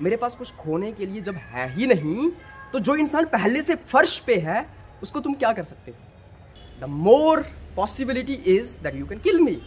मेरे पास कुछ खोने के लिए जब है ही नहीं, तो जो इंसान पहले से फर्श पे है उसको तुम क्या कर सकते हो? The more possibility is that you can kill me.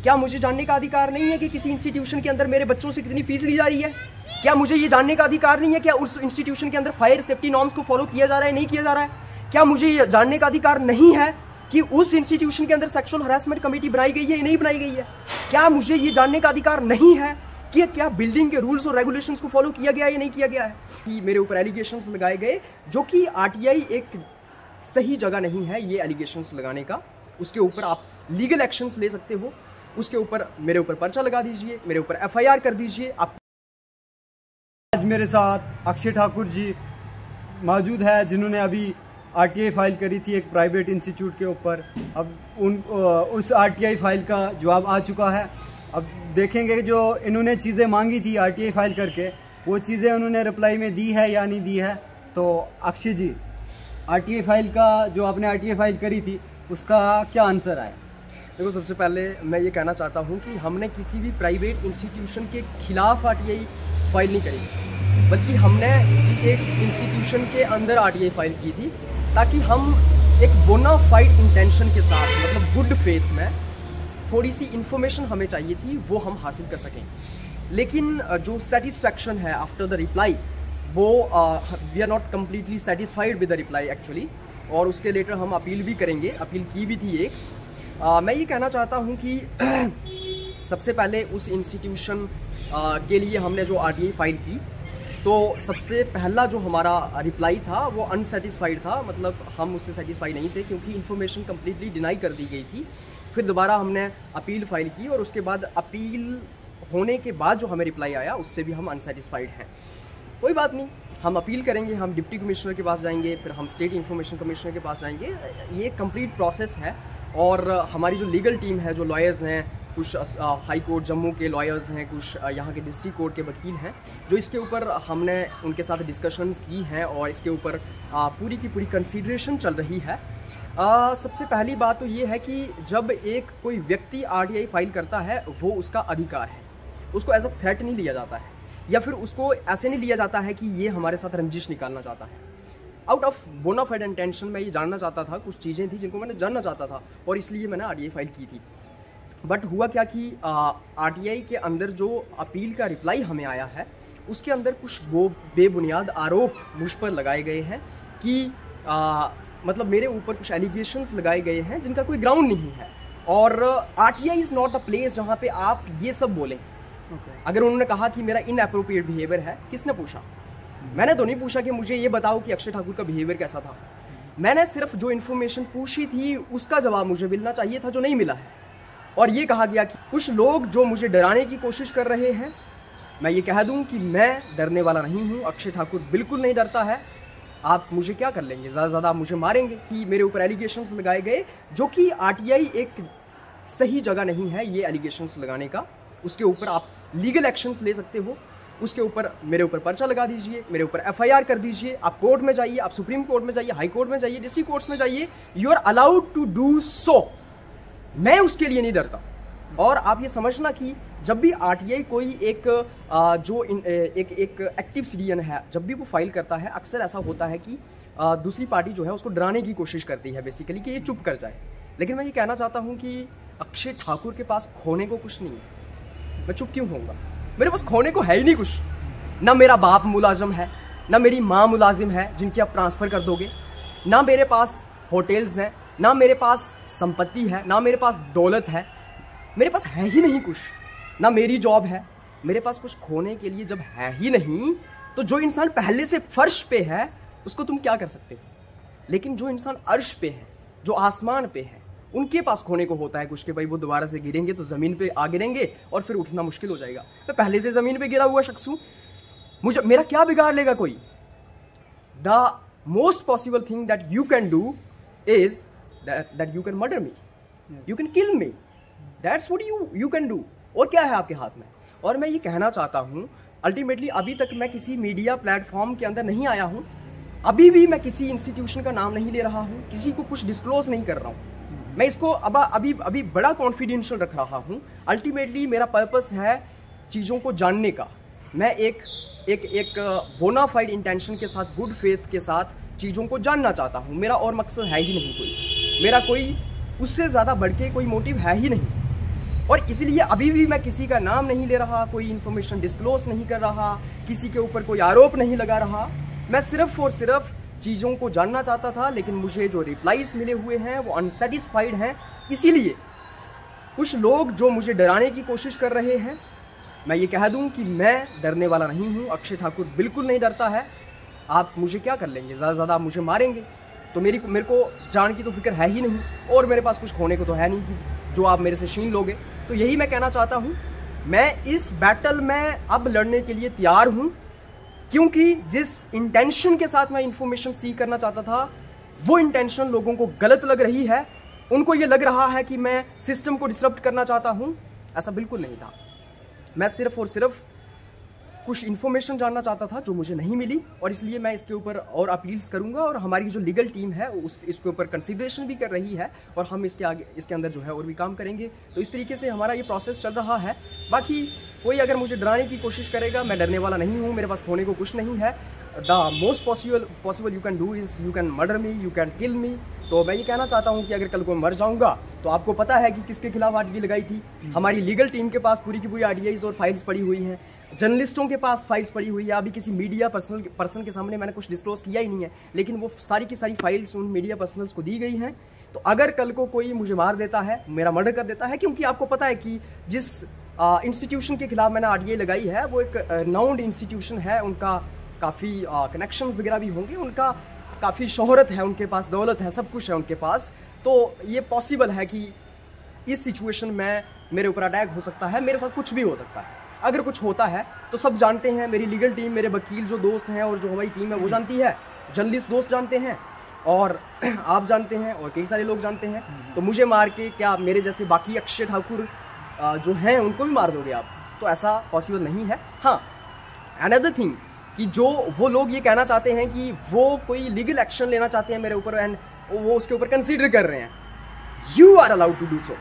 क्या मुझे जानने का अधिकार नहीं है कि किसी इंस्टीट्यूशन के अंदर मेरे बच्चों से कितनी फीस ली जा रही है? क्या मुझे ये जानने का अधिकार नहीं है क्या उस इंस्टीट्यूशन के अंदर फायर सेफ्टी नॉर्म्स को फॉलो किया जा रहा है, नहीं किया जा रहा है? क्या मुझे ये जानने का अधिकार नहीं है कि उस इंस्टीट्यूशन के अंदर सेक्सुअल हरासमेंट कमेटी बनाई गई है या नहीं बनाई गई है? क्या मुझे ये जानने का अधिकार नहीं है कि क्या बिल्डिंग के रूल्स और रेगुलेशंस को फॉलो किया गया है या नहीं किया गया है? कि मेरे ऊपर एलिगेशंस लगाए गए, जो कि आरटीआई एक सही जगह नहीं है ये एलिगेशंस लगाने का। उसके ऊपर आप लीगल एक्शंस ले सकते हो, उसके ऊपर मेरे ऊपर पर्चा लगा दीजिए, मेरे ऊपर एफआईआर कर दीजिए। आप आज मेरे साथ अक्षय ठाकुर जी मौजूद है, जिन्होंने अभी आरटीआई फाइल करी थी एक प्राइवेट इंस्टीट्यूट के ऊपर। अब उस आरटीआई फाइल का जवाब आ चुका है। अब देखेंगे जो इन्होंने चीज़ें मांगी थी आरटीआई फाइल करके, वो चीज़ें उन्होंने रिप्लाई में दी है या नहीं दी है। तो अक्षय जी, आरटीआई फाइल का जो आपने आरटीआई फाइल करी थी उसका क्या आंसर आया? देखो, सबसे पहले मैं ये कहना चाहता हूँ कि हमने किसी भी प्राइवेट इंस्टीट्यूशन के खिलाफ आरटीआई फाइल नहीं करी, बल्कि हमने एक इंस्टीट्यूशन के अंदर आरटीआई फाइल की थी ताकि हम एक बोनाफाइड इंटेंशन के साथ, मतलब गुड फेथ में, थोड़ी सी इन्फॉर्मेशन हमें चाहिए थी वो हम हासिल कर सकें। लेकिन जो सेटिस्फैक्शन है आफ्टर द रिप्लाई, वो we are not completely satisfied with the reply actually, और उसके लेटर हम अपील भी करेंगे। अपील की भी थी एक। मैं ये कहना चाहता हूँ कि सबसे पहले उस इंस्टीट्यूशन के लिए हमने जो आरटीआई फाइल की, तो सबसे पहला जो हमारा रिप्लाई था वो अनसेटिस्फाइड था, मतलब हम उससे सेटिस्फाई नहीं थे क्योंकि इन्फॉर्मेशन कम्प्लीटली डिनाई कर दी गई थी। फिर दोबारा हमने अपील फाइल की और उसके बाद अपील होने के बाद जो हमें रिप्लाई आया उससे भी हम अनसेटिस्फाइड हैं। कोई बात नहीं, हम अपील करेंगे, हम डिप्टी कमिश्नर के पास जाएंगे, फिर हम स्टेट इन्फॉर्मेशन कमिश्नर के पास जाएंगे। ये कंप्लीट प्रोसेस है और हमारी जो लीगल टीम है, जो लॉयर्स हैं, कुछ हाई कोर्ट जम्मू के लॉयर्स हैं, कुछ यहाँ के डिस्ट्रिक्ट कोर्ट के वकील हैं, जो इसके ऊपर हमने उनके साथ डिस्कशंस की हैं और इसके ऊपर पूरी की पूरी कंसीडरेशन चल रही है। सबसे पहली बात तो ये है कि जब एक कोई व्यक्ति आरटीआई फाइल करता है वो उसका अधिकार है, उसको एज अ थ्रेट नहीं लिया जाता है, या फिर उसको ऐसे नहीं लिया जाता है कि ये हमारे साथ रंजिश निकालना चाहता है। आउट ऑफ बोनाफाइड इंटेंशन मैं ये जानना चाहता था, कुछ चीज़ें थी जिनको मैंने जानना चाहता था और इसलिए मैंने आरटीआई फाइल की थी। बट हुआ क्या कि आरटीआई के अंदर जो अपील का रिप्लाई हमें आया है उसके अंदर कुछ बेबुनियाद आरोप मुझ पर लगाए गए हैं कि मतलब मेरे ऊपर कुछ एलिगेशंस लगाए गए हैं जिनका कोई ग्राउंड नहीं है। और RTI is not a place जहाँ पे आप ये सब बोलें। अगर उन्होंने कहा कि मेरा इनएप्रोप्रिएट बिहेवियर है, किसने पूछा? मैंने तो नहीं पूछा कि मुझे ये बताओ कि अक्षय ठाकुर का बिहेवियर कैसा था। मैंने सिर्फ जो इन्फॉर्मेशन पूछी थी उसका जवाब मुझे मिलना चाहिए था, जो नहीं मिला है। और ये कहा गया कि कुछ लोग जो मुझे डराने की कोशिश कर रहे हैं। मैं ये कह दूं कि मैं डरने वाला नहीं हूं, अक्षय ठाकुर बिल्कुल नहीं डरता है। आप मुझे क्या कर लेंगे? ज़्यादा से ज़्यादा आप मुझे मारेंगे। कि मेरे ऊपर एलिगेशंस लगाए गए, जो कि आरटीआई एक सही जगह नहीं है ये एलिगेशंस लगाने का। उसके ऊपर आप लीगल एक्शंस ले सकते हो, उसके ऊपर मेरे ऊपर पर्चा लगा दीजिए, मेरे ऊपर एफआईआर कर दीजिए। आप कोर्ट में जाइए, आप सुप्रीम कोर्ट में जाइए, हाई कोर्ट में जाइए, डिस्ट्रिक्ट कोर्ट्स में जाइए। You are allowed to do so. मैं उसके लिए नहीं डरता। और आप ये समझना कि जब भी आरटीआई कोई एक एक्टिव सिटीजन है, जब भी वो फाइल करता है, अक्सर ऐसा होता है कि दूसरी पार्टी जो है उसको डराने की कोशिश करती है बेसिकली, कि ये चुप कर जाए। लेकिन मैं ये कहना चाहता हूँ कि अक्षय ठाकुर के पास खोने को कुछ नहीं है। मैं चुप क्यों होऊंगा? मेरे पास खोने को है ही नहीं कुछ। ना मेरा बाप मुलाजिम है, ना मेरी माँ मुलाजिम है जिनकी आप ट्रांसफ़र कर दोगे, ना मेरे पास होटल्स हैं, ना मेरे पास संपत्ति है, ना मेरे पास दौलत है। मेरे पास है ही नहीं कुछ, ना मेरी जॉब है। मेरे पास कुछ खोने के लिए जब है ही नहीं, तो जो इंसान पहले से फर्श पे है उसको तुम क्या कर सकते हो? लेकिन जो इंसान अर्श पे है, जो आसमान पे है, उनके पास खोने को होता है कुछ कि भाई वो दोबारा से गिरेंगे तो ज़मीन पे आ गिरेंगे और फिर उठना मुश्किल हो जाएगा। मैं पहले से ज़मीन पे गिरा हुआ शख्स हूँ, मुझे मेरा क्या बिगाड़ लेगा कोई? The most possible thing that you can do is that you can murder me, you can kill me. That's what you can do. और क्या है आपके हाथ में? और मैं ये कहना चाहता हूँ, अल्टीमेटली अभी तक मैं किसी मीडिया प्लेटफॉर्म के अंदर नहीं आया हूँ, अभी भी मैं किसी इंस्टीट्यूशन का नाम नहीं ले रहा हूँ, किसी को कुछ डिस्क्लोज नहीं कर रहा हूँ। मैं इसको अभी बड़ा कॉन्फिडेंशियल रख रहा हूँ। अल्टीमेटली मेरा पर्पस है चीज़ों को जानने का, मैं एक बोनाफाइड इंटेंशन के साथ, गुड फेथ के साथ चीज़ों को जानना चाहता हूँ। मेरा और मकसद है ही नहीं कोई, मेरा कोई उससे ज़्यादा बढ़ के कोई मोटिव है ही नहीं। और इसलिए अभी भी मैं किसी का नाम नहीं ले रहा, कोई इन्फॉर्मेशन डिस्क्लोज नहीं कर रहा, किसी के ऊपर कोई आरोप नहीं लगा रहा। मैं सिर्फ और सिर्फ चीज़ों को जानना चाहता था, लेकिन मुझे जो रिप्लाईज मिले हुए हैं वो अनसेटिस्फाइड हैं। इसीलिए कुछ लोग जो मुझे डराने की कोशिश कर रहे हैं, मैं ये कह दूं कि मैं डरने वाला नहीं हूं। अक्षय ठाकुर बिल्कुल नहीं डरता है। आप मुझे क्या कर लेंगे, ज़्यादा से ज़्यादा आप मुझे मारेंगे, तो मेरे को जान की तो फिक्र है ही नहीं, और मेरे पास कुछ खोने को तो है नहीं कि जो आप मेरे से छीन लोगे। तो यही मैं कहना चाहता हूँ, मैं इस बैटल में अब लड़ने के लिए तैयार हूँ, क्योंकि जिस इंटेंशन के साथ मैं इंफॉर्मेशन सीख करना चाहता था, वो इंटेंशन लोगों को गलत लग रही है। उनको ये लग रहा है कि मैं सिस्टम को डिसरप्ट करना चाहता हूँ। ऐसा बिल्कुल नहीं था। मैं सिर्फ और सिर्फ कुछ इन्फॉर्मेशन जानना चाहता था जो मुझे नहीं मिली, और इसलिए मैं इसके ऊपर और अपील्स करूंगा, और हमारी जो लीगल टीम है इसके ऊपर कंसिडरेशन भी कर रही है, और हम इसके अंदर जो है और भी काम करेंगे। तो इस तरीके से हमारा ये प्रोसेस चल रहा है। बाकी कोई अगर मुझे डराने की कोशिश करेगा, मैं डरने वाला नहीं हूँ, मेरे पास खोने को कुछ नहीं है। The most possible you can do is you can murder me, you can kill me. तो मैं ये कहना चाहता हूँ कि अगर कल को मर जाऊंगा तो आपको पता है कि किसके खिलाफ आरटीआई लगाई थी। हमारी लीगल टीम के पास पूरी की पूरी आरटीआईज और फाइल्स पड़ी हुई हैं, जर्नलिस्टों के पास फाइल्स पड़ी हुई है। अभी किसी मीडिया पर्सन के सामने मैंने कुछ डिस्क्लोज किया ही नहीं है, लेकिन वो सारी की सारी फाइल्स उन मीडिया पर्सनल्स को दी गई हैं। तो अगर कल को कोई मुझे मार देता है, मेरा मर्डर कर देता है, क्योंकि आपको पता है कि जिस इंस्टीट्यूशन के खिलाफ मैंने आरटीआई लगाई है वो एक नाउंड इंस्टीट्यूशन है, उनका काफ़ी कनेक्शंस वगैरह भी होंगे, उनका काफ़ी शोहरत है, उनके पास दौलत है, सब कुछ है उनके पास। तो ये पॉसिबल है कि इस सिचुएशन में मेरे ऊपर अटैक हो सकता है, मेरे साथ कुछ भी हो सकता है। अगर कुछ होता है तो सब जानते हैं, मेरी लीगल टीम, मेरे वकील जो दोस्त हैं और जो हमारी टीम है वो जानती है, जर्नलिस्ट दोस्त जानते हैं, और आप जानते हैं, और कई सारे लोग जानते हैं। तो मुझे मार के क्या मेरे जैसे बाकी अक्षय ठाकुर जो हैं उनको भी मार दोगे आप? तो ऐसा पॉसिबल नहीं है। हाँ, अनदर थिंग कि जो वो लोग ये कहना चाहते हैं कि वो कोई लीगल एक्शन लेना चाहते हैं मेरे ऊपर, एंड वो उसके ऊपर कंसीडर कर रहे हैं, you are allowed to do so.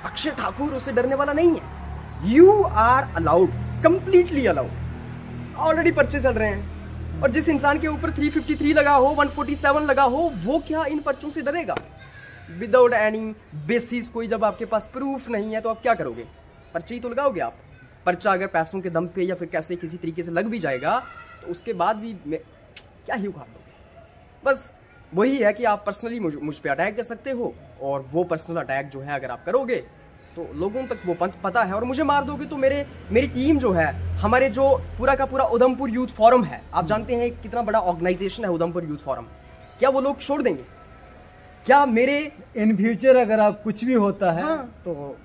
Akshay Thakur उससे डरने वाला नहीं है। You are allowed, completely allowed. Already पर्चे चल रहे हैं, और जिस इंसान के ऊपर 353 लगा हो, 147 लगा हो, वो क्या इन पर्चों से डरेगा? विदाउट एनी बेसिस, कोई जब आपके पास प्रूफ नहीं है तो आप क्या करोगे? पर्चे ही तो लगाओगे आप। पर्चा अगर पैसों के दम पे या फिर कैसे किसी तरीके से लग भी जाएगा तो उसके बाद भी क्या ही उखाड़ दोगे? बस वही है कि आप पर्सनली मुझ पे अटैक कर सकते हो, और वो पर्सनल अटैक जो है अगर आप करोगे तो लोगों तक वो पता है, और मुझे मार दोगे तो मेरी टीम जो है, हमारे जो पूरा का पूरा उधमपुर यूथ फोरम है, आप जानते हैं कितना बड़ा ऑर्गेनाइजेशन है उधमपुर यूथ फोरम, क्या वो लोग छोड़ देंगे? क्या मेरे इन फ्यूचर अगर आप कुछ भी होता है हाँ, तो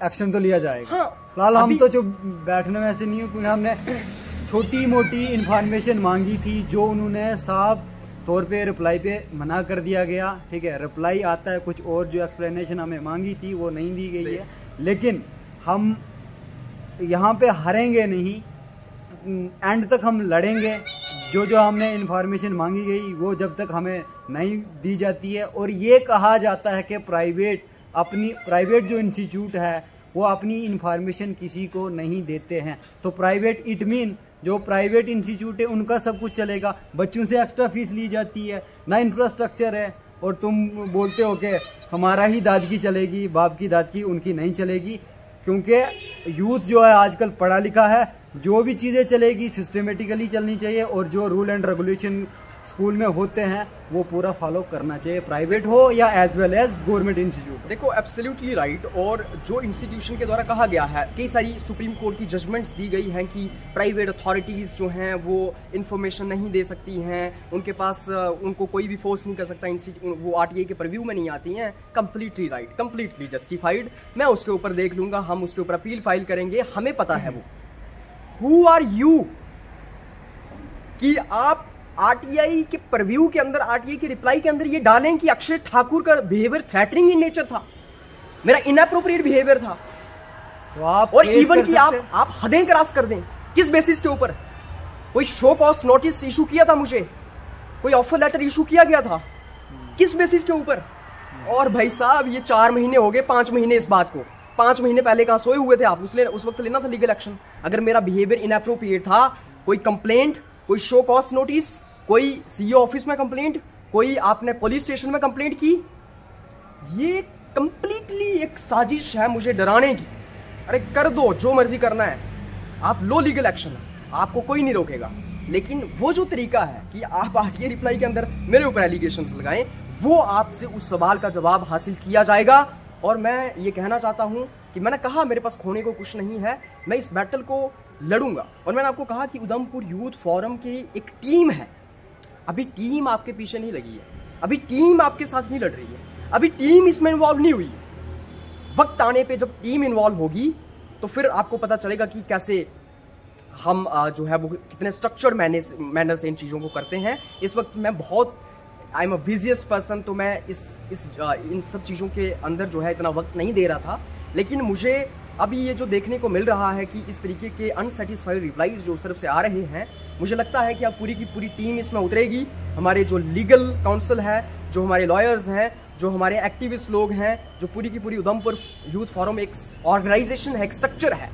एक्शन तो लिया जाएगा। हाँ, फिलहाल हम तो जो बैठने में ऐसे नहीं हो, क्योंकि हमने छोटी मोटी इन्फॉर्मेशन मांगी थी जो उन्होंने साफ तौर पे रिप्लाई पे मना कर दिया गया। ठीक है, रिप्लाई आता है कुछ और, जो एक्सप्लेनेशन हमें मांगी थी वो नहीं दी गई है। लेकिन हम यहाँ पे हारेंगे नहीं, एंड तक हम लड़ेंगे। जो हमने इन्फॉर्मेशन मांगी गई वो जब तक हमें नहीं दी जाती है, और ये कहा जाता है कि प्राइवेट जो इंस्टीट्यूट है वो अपनी इन्फॉर्मेशन किसी को नहीं देते हैं, तो प्राइवेट इट मीन जो प्राइवेट इंस्टीट्यूट है उनका सब कुछ चलेगा। बच्चों से एक्स्ट्रा फीस ली जाती है, ना इंफ्रास्ट्रक्चर है, और तुम बोलते हो कि हमारा ही दादगी चलेगी, बाप की दादगी उनकी नहीं चलेगी। क्योंकि यूथ जो है आजकल पढ़ा लिखा है, जो भी चीज़ें चलेगी सिस्टमेटिकली चलनी चाहिए, और जो रूल एंड रेगुलेशन स्कूल में होते हैं वो पूरा फॉलो करना चाहिए, प्राइवेट हो या as well as government institute. देखो, एब्सोल्युटली राइट। और जो इंस्टीट्यूशन के द्वारा कहा गया है, कई सारी सुप्रीम कोर्ट की जजमेंट्स दी गई हैं कि प्राइवेट अथॉरिटीज़ जो हैं वो इन्फॉर्मेशन नहीं दे सकती हैं, उनके पास उनको कोई भी फोर्स नहीं कर सकता, वो आरटीआई के परव्यू में नहीं आती हैं। Completely right, completely justified. मैं उसके ऊपर देख लूँगा, हम उसके ऊपर अपील फाइल करेंगे, हमें पता है वो। हु आर यू कि आप आरटीआई के परव्यू के अंदर, आरटीआई के रिप्लाई के अंदर ये डालें कि अक्षय ठाकुर का बिहेवियर थ्रेटनिंग इन नेचर था, मेरा इनअप्रोप्रिएट बिहेवियर था, तो आप और इवन कि आप हदें क्रॉस कर दें। किस बेसिस के ऊपर? कोई शो कॉज नोटिस इशू किया था मुझे, कोई ऑफर लेटर इशू किया गया था, किस बेसिस के ऊपर? और भाई साहब ये 4 महीने हो गए, 5 महीने इस बात को, 5 महीने पहले कहां सोए हुए थे आप? उस वक्त लेना था लीगल एक्शन। अगर मेरा बिहेवियर इनएप्रोप्रिएट था, कोई कंप्लेंट, कोई शो कॉज नोटिस, कोई सीईओ ऑफिस में कंप्लेंट, कोई आपने पुलिस स्टेशन में कंप्लेंट की, ये कंप्लीटली एक साजिश है मुझे डराने की। अरे कर दो, जो मर्जी करना है, आप लो लीगल एक्शन, आपको कोई नहीं रोकेगा। लेकिन वो जो तरीका है कि आप आरटीआई रिप्लाई के अंदर मेरे ऊपर एलिगेशंस लगाएं, वो आपसे उस सवाल का जवाब हासिल किया जाएगा। और मैं ये कहना चाहता हूं कि मैंने कहा मेरे पास खोने को कुछ नहीं है, मैं इस बैटल को लड़ूंगा। और मैंने आपको कहा कि उधमपुर यूथ फोरम की एक टीम है, अभी टीम आपके पीछे नहीं लगी है, अभी टीम आपके साथ नहीं लड़ रही है, अभी टीम इसमें इन्वॉल्व नहीं हुई है। वक्त आने पे जब टीम इन्वॉल्व होगी तो फिर आपको पता चलेगा कि कैसे हम जो है वो कितने स्ट्रक्चर्ड मैनर से इन चीज़ों को करते हैं। इस वक्त मैं बहुत I am a busiest person, तो मैं इन सब चीज़ों के अंदर जो है इतना वक्त नहीं दे रहा था। लेकिन मुझे अभी ये जो देखने को मिल रहा है कि इस तरीके के अनसेटिस्फाइड रिप्लाईज जो उस तरफ से आ रहे हैं, मुझे लगता है कि अब पूरी की पूरी टीम इसमें उतरेगी। हमारे जो लीगल काउंसिल है, जो हमारे लॉयर्स हैं, जो हमारे एक्टिविस्ट लोग हैं, जो पूरी की पूरी उधमपुर यूथ फोरम एक ऑर्गेनाइजेशन है, एक स्ट्रक्चर है,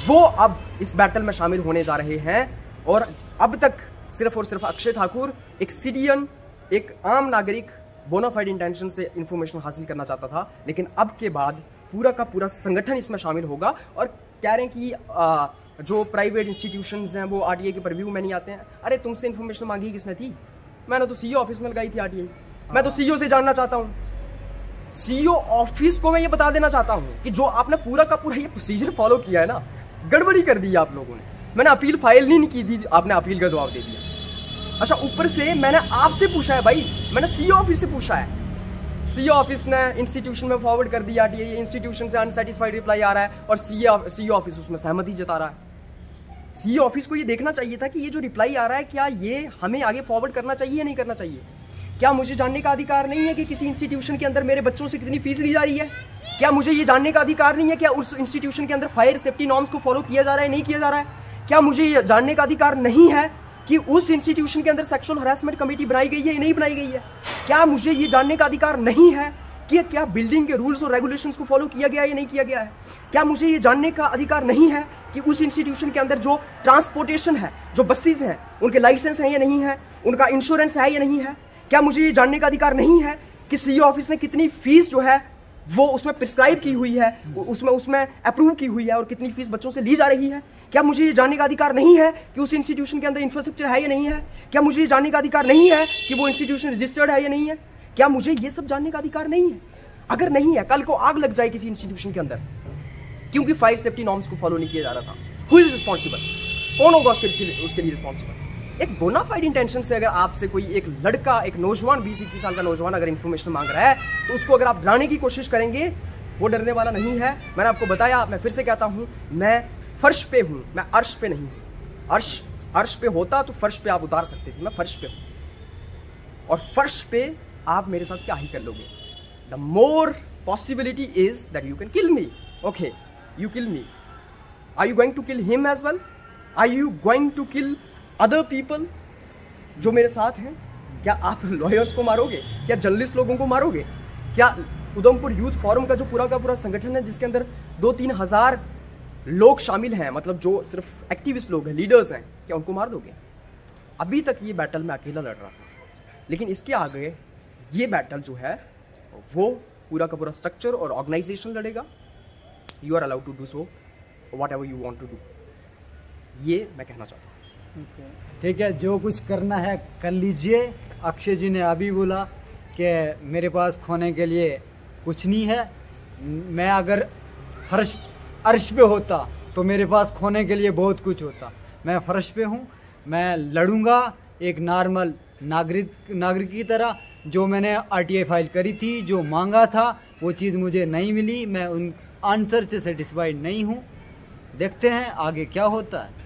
वो अब इस बैटल में शामिल होने जा रहे हैं। और अब तक सिर्फ और सिर्फ अक्षय ठाकुर एक सिटीजन, एक आम नागरिक बोनाफाइड इंटेंशन से इंफॉर्मेशन हासिल करना चाहता था, लेकिन अब के बाद पूरा का पूरा संगठन इसमें शामिल होगा। और कह रहे हैं कि जो प्राइवेट इंस्टीट्यूशंस हैं वो आरटीआई के परव्यू में नहीं आते हैं। अरे तुमसे इंफॉर्मेशन मांगी किसने थी? मैंने तो सीईओ ऑफिस में लगाई थी आरटीआई। मैं तो सीईओ से जानना चाहता हूँ, सीईओ ऑफिस को मैं ये बता देना चाहता हूँ कि जो आपने पूरा का पूरा ये प्रोसीजर फॉलो किया है ना, गड़बड़ी कर दी है आप लोगों ने। मैंने अपील फाइल नहीं की थी, आपने अपील का जवाब दे दिया। अच्छा, ऊपर से मैंने आपसे पूछा है भाई, मैंने सीईओ ऑफिस से पूछा है, सीईओ ऑफिस ने इंस्टीट्यूशन में फॉरवर्ड कर दिया कि ये इंस्टीट्यूशन से अनसेटिस्फाइड रिप्लाई आ रहा है, और सीईओ ऑफिस उसमें सहमति जता रहा है। सीईओ ऑफिस को ये देखना चाहिए था कि ये जो रिप्लाई आ रहा है, क्या ये हमें आगे फॉरवर्ड करना चाहिए या नहीं करना चाहिए। क्या मुझे जानने का अधिकार नहीं है कि किसी इंस्टीट्यूशन के अंदर मेरे बच्चों से कितनी फीस ली जा रही है? क्या मुझे ये जानने का अधिकार नहीं है क्या उस इंस्टीट्यूशन के अंदर फायर सेफ्टी नॉर्म्स को फॉलो किया जा रहा है, नहीं किया जा रहा है? क्या मुझे ये जानने का अधिकार नहीं है कि उस इंस्टीट्यूशन के अंदर सेक्सुअल हरासमेंट कमेटी बनाई गई है या नहीं बनाई गई है? क्या मुझे ये जानने का अधिकार नहीं है कि क्या बिल्डिंग के रूल्स और रेगुलेशंस को फॉलो किया गया है या नहीं किया गया है? क्या मुझे ये जानने का अधिकार नहीं है कि उस इंस्टीट्यूशन के अंदर जो ट्रांसपोर्टेशन है, जो बसेज हैं, उनके लाइसेंस हैं या नहीं है, उनका इंश्योरेंस है या नहीं है? क्या मुझे ये जानने का अधिकार नहीं है कि सीईओ ऑफिस ने कितनी फीस जो है वो उसमें प्रिस्क्राइब की हुई है, उसमें अप्रूव की हुई है, और कितनी फीस बच्चों से ली जा रही है? क्या मुझे ये जानने का अधिकार नहीं है कि उस इंस्टीट्यूशन के अंदर इंफ्रास्ट्रक्चर है या नहीं है? क्या मुझे ये जानने का अधिकार नहीं है कि वो इंस्टीट्यूशन रजिस्टर्ड है या नहीं है? क्या मुझे ये सब जानने का अधिकार नहीं है? अगर नहीं है, कल को आग लग जाए किसी इंस्टीट्यूशन के अंदर क्योंकि फायर सेफ्टी नॉर्म्स को फॉलो नहीं किया जा रहा था, हु इज रिस्पॉन्सिबल? कौन होगा उसके लिए रिस्पॉन्सिबल? एक बोनाफाइड इंटेंशन से अगर आपसे कोई एक लड़का, एक नौजवान, 20-21 साल का नौजवान अगर इंफॉर्मेशन मांग रहा है, तो उसको अगर आप डराने की कोशिश करेंगे, वो डरने वाला नहीं है। मैंने आपको बताया, मैं फिर से कहता हूं, मैं फर्श पे हूं, मैं अर्श पे नहीं हूं। अर्श पे होता तो फर्श पे आप उतार सकते थे, मैं फर्श पे हूं, और फर्श पे आप मेरे साथ क्या ही कर लोगे? The more possibility is that you can kill me. Okay, you kill me, are you going to kill him as well? Are you going to kill other people जो मेरे साथ हैं? क्या आप लॉयर्स को मारोगे? क्या जर्नलिस्ट लोगों को मारोगे? क्या उधमपुर यूथ फोरम का जो पूरा का पूरा संगठन है, जिसके अंदर 2-3 हज़ार लोग शामिल हैं, मतलब जो सिर्फ एक्टिविस्ट लोग हैं, लीडर्स हैं, क्या उनको मार दोगे? अभी तक ये बैटल मैं अकेला लड़ रहा था, लेकिन इसके आगे ये बैटल जो है वो पूरा का पूरा स्ट्रक्चर और ऑर्गेनाइजेशन लड़ेगा। You are allowed to do so whatever you want to do, ये मैं कहना चाहता हूँ। ठीक है, जो कुछ करना है कर लीजिए। अक्षय जी ने अभी बोला कि मेरे पास खोने के लिए कुछ नहीं है। मैं अगर अर्श पे होता तो मेरे पास खोने के लिए बहुत कुछ होता। मैं फर्श पे हूँ, मैं लड़ूंगा एक नॉर्मल नागरिक की तरह। जो मैंने आरटीआई फाइल करी थी, जो मांगा था, वो चीज़ मुझे नहीं मिली। मैं उन आंसर से सेटिस्फाइड नहीं हूँ। देखते हैं आगे क्या होता है।